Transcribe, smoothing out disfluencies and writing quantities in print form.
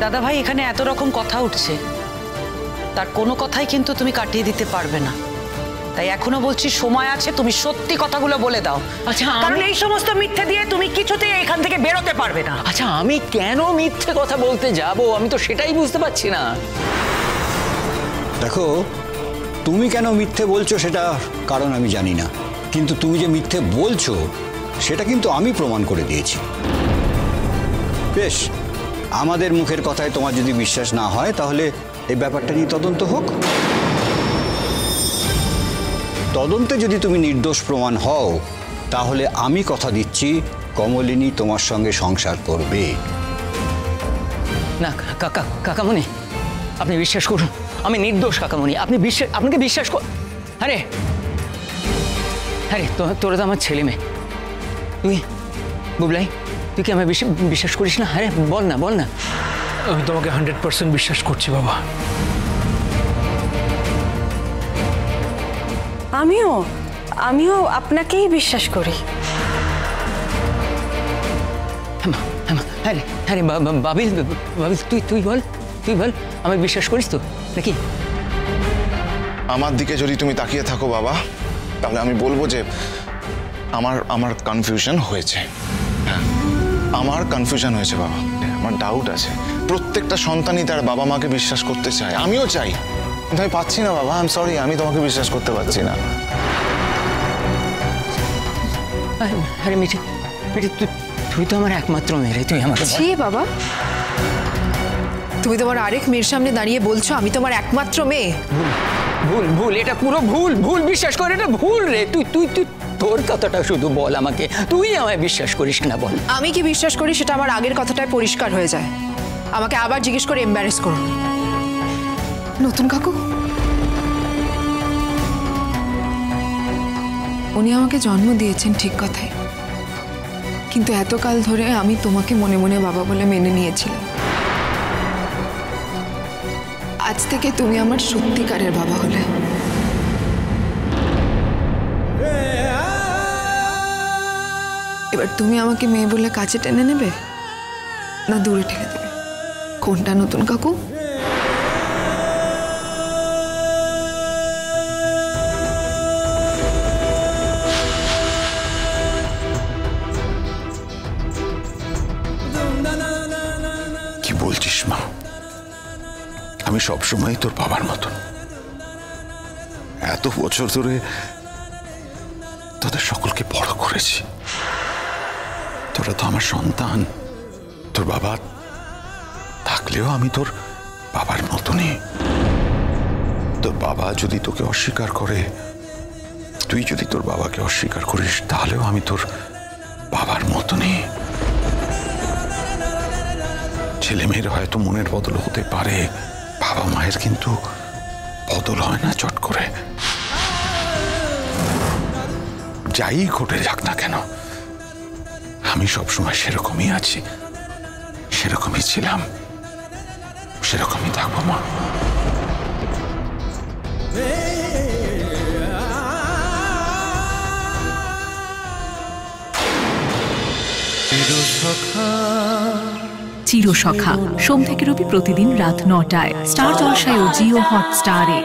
দাদা ভাই, এখানে এত রকম কথা উঠছে, তার কোনো কথাই কিন্তু তুমি কাটিয়ে দিতে পারবে না। তাই এখনো বলছি, সময় আছে, তুমি সত্যি কথাগুলো বলে দাও। আচ্ছা, কারণ এই সমস্ত মিথ্যে দিয়ে তুমি কিছুতেই এখান থেকে বেরোতে পারবে না। আচ্ছা, আমি কেন মিথ্যে কথা বলতে যাব? আমি তো সেটাই বুঝতে পারছি না। দেখো, তুমি কেন মিথ্যে বলছো সেটা কারণ আমি জানি না, কিন্তু তুমি যে মিথ্যে বলছো সেটা কিন্তু আমি প্রমাণ করে দিয়েছি। বেশ, আমাদের মুখের কথায় তোমার যদি বিশ্বাস না হয় তাহলে এই ব্যাপারটা নিয়ে তদন্ত হোক। তদন্তে যদি তুমি নির্দোষ প্রমাণ হও তাহলে আমি কথা দিচ্ছি কমলিনী তোমার সঙ্গে সংসার করবে। না কাকামণি, আপনি বিশ্বাস করুন, আমি নির্দোষ কাকামণি। আপনাকে বিশ্বাস কর। আরে তোরা তো আমার ছেলে মেয়ে। তুই বুবলাই, তুই কি আমায় বিশ্বাস করিস না? আরে বল না। আমি তোমাকে 100% বিশ্বাস করছি বাবা। আমিও আপনাকেই বিশ্বাস করি। আরে বাবিল, তুই বল আমায় বিশ্বাস করিস তো নাকি? আমার দিকে যদি তুমি তাকিয়ে থাকো বাবা, তাহলে আমি বলবো যে আমার কনফিউশন হয়েছে। হ্যাঁ, আমার কনফিউশন হয়েছে বাবা। আমার ডাউট আছে। প্রত্যেকটা সন্তানই তার বাবা মাকে বিশ্বাস করতে চায়, আমিও চাই, কিন্তু আমি পাচ্ছি না বাবা। আই এম সরি, আমি তোমাকে বিশ্বাস করতে পারছি না। আরে মিঠি, তুই তো আমার একমাত্র মেয়ে। তুই আমার বাবা, তুমি তোমার আরেক মেয়ের সামনে দাঁড়িয়ে বলছো আমি তোমার একমাত্র মেয়ে? ভুল, এটা পুরো ভুল। বিশ্বাস কর, এটা ভুল রে। তুই তোর কথাটা শুধু বল আমাকে, তুই আমায় বিশ্বাস করিস না বল। আমি কি বিশ্বাস করি সেটা আমার আগের কথাটাই পরিষ্কার হয়ে যায়। আমাকে আবার জিজ্ঞেস করে এম্বারেস করো। নতুন কাকু, উনি আমাকে জন্ম দিয়েছেন ঠিক কথাই, কিন্তু এতকাল ধরে আমি তোমাকে মনে মনে বাবা বলে মেনে নিয়েছিলাম। আজ থেকে তুমি আমার সত্যিকারের বাবা হলে। এবার তুমি আমাকে মেয়ে বলে কাছে টেনে নেবে না দূরে ঠেলে দেবে? কোনটা নতুন কাকু? কি বলছিস মা? আমি সবসময় তোর বাবার মতন। এত বছর ধরে তোদের সকলকে বড় করেছি। তোরা তো আমার সন্তান। তোর বাবা থাকলেও আমি তোর বাবার মতনই। তোর বাবা যদি তোকে অস্বীকার করে, তুই যদি তোর বাবাকে অস্বীকার করিস, তাহলেও আমি তোর বাবার মতনই। ছেলে মেয়ের হয়তো মনের বদল হতে পারে, বাবা মায়ের কিন্তু বদল হয় না চট করে। যাই ঘটে যাক না কেন, আমি সবসময় সেরকমই আছি, সেরকমই ছিলাম, সেরকমই থাকবো মা। চিরসখা সোম থেকে রবি প্রতিদিন রাত ৯টায় স্টার জলসায় ও জিও হটস্টারে।